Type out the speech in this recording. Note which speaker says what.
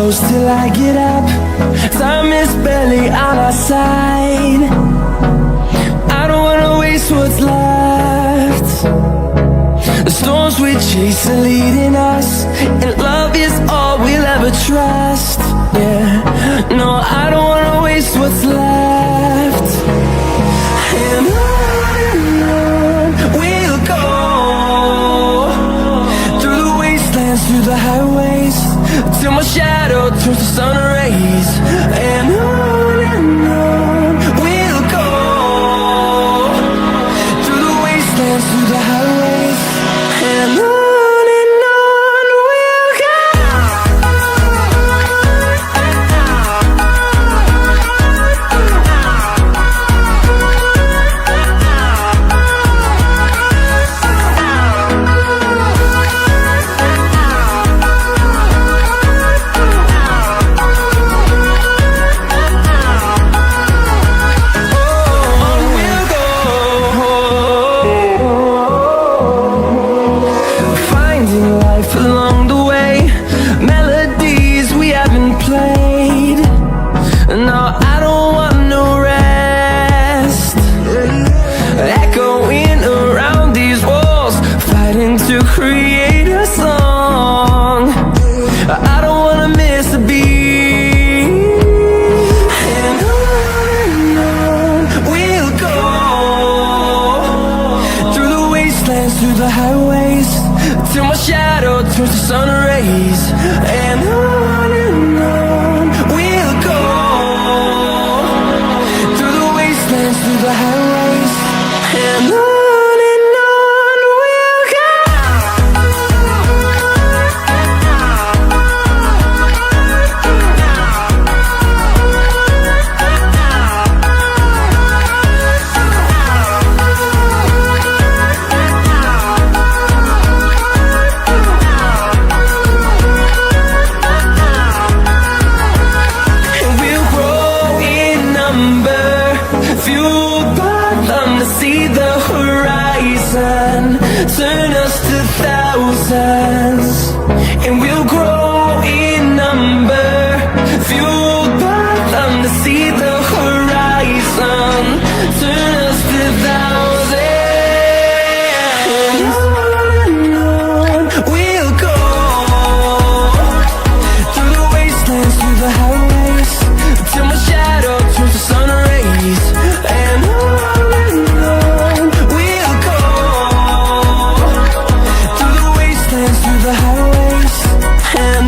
Speaker 1: close till I get up. Time is barely on our side. I don't wanna waste what's left. The storms we chase are leading us, and love is all we'll ever trust. Yeah, no, I don't wanna waste what's left. And on we'll go, through the wastelands, through the highways, till my shadow turns to sun rays. And on we'll go, through the wastelands, through the highways, and on. Along the way, melodies we haven't played. No, I don't want no rest. Echoing around these walls, fighting to create a song. I don't wanna miss a beat. And on we'll go, through the wastelands, through the highways, till my shadow turns to sun rays. And on we'll go, through the wastelands, through the highways, and on. Fueled by them to see the horizon, turn us to thousands, and we'll grow in number. Fueled by them to see the horizon, turn us to thousands, and on we'll go, through the wastelands, through the highways, till my shadow turns to sun rays. And on we'll go, through the wastelands, through the highways, and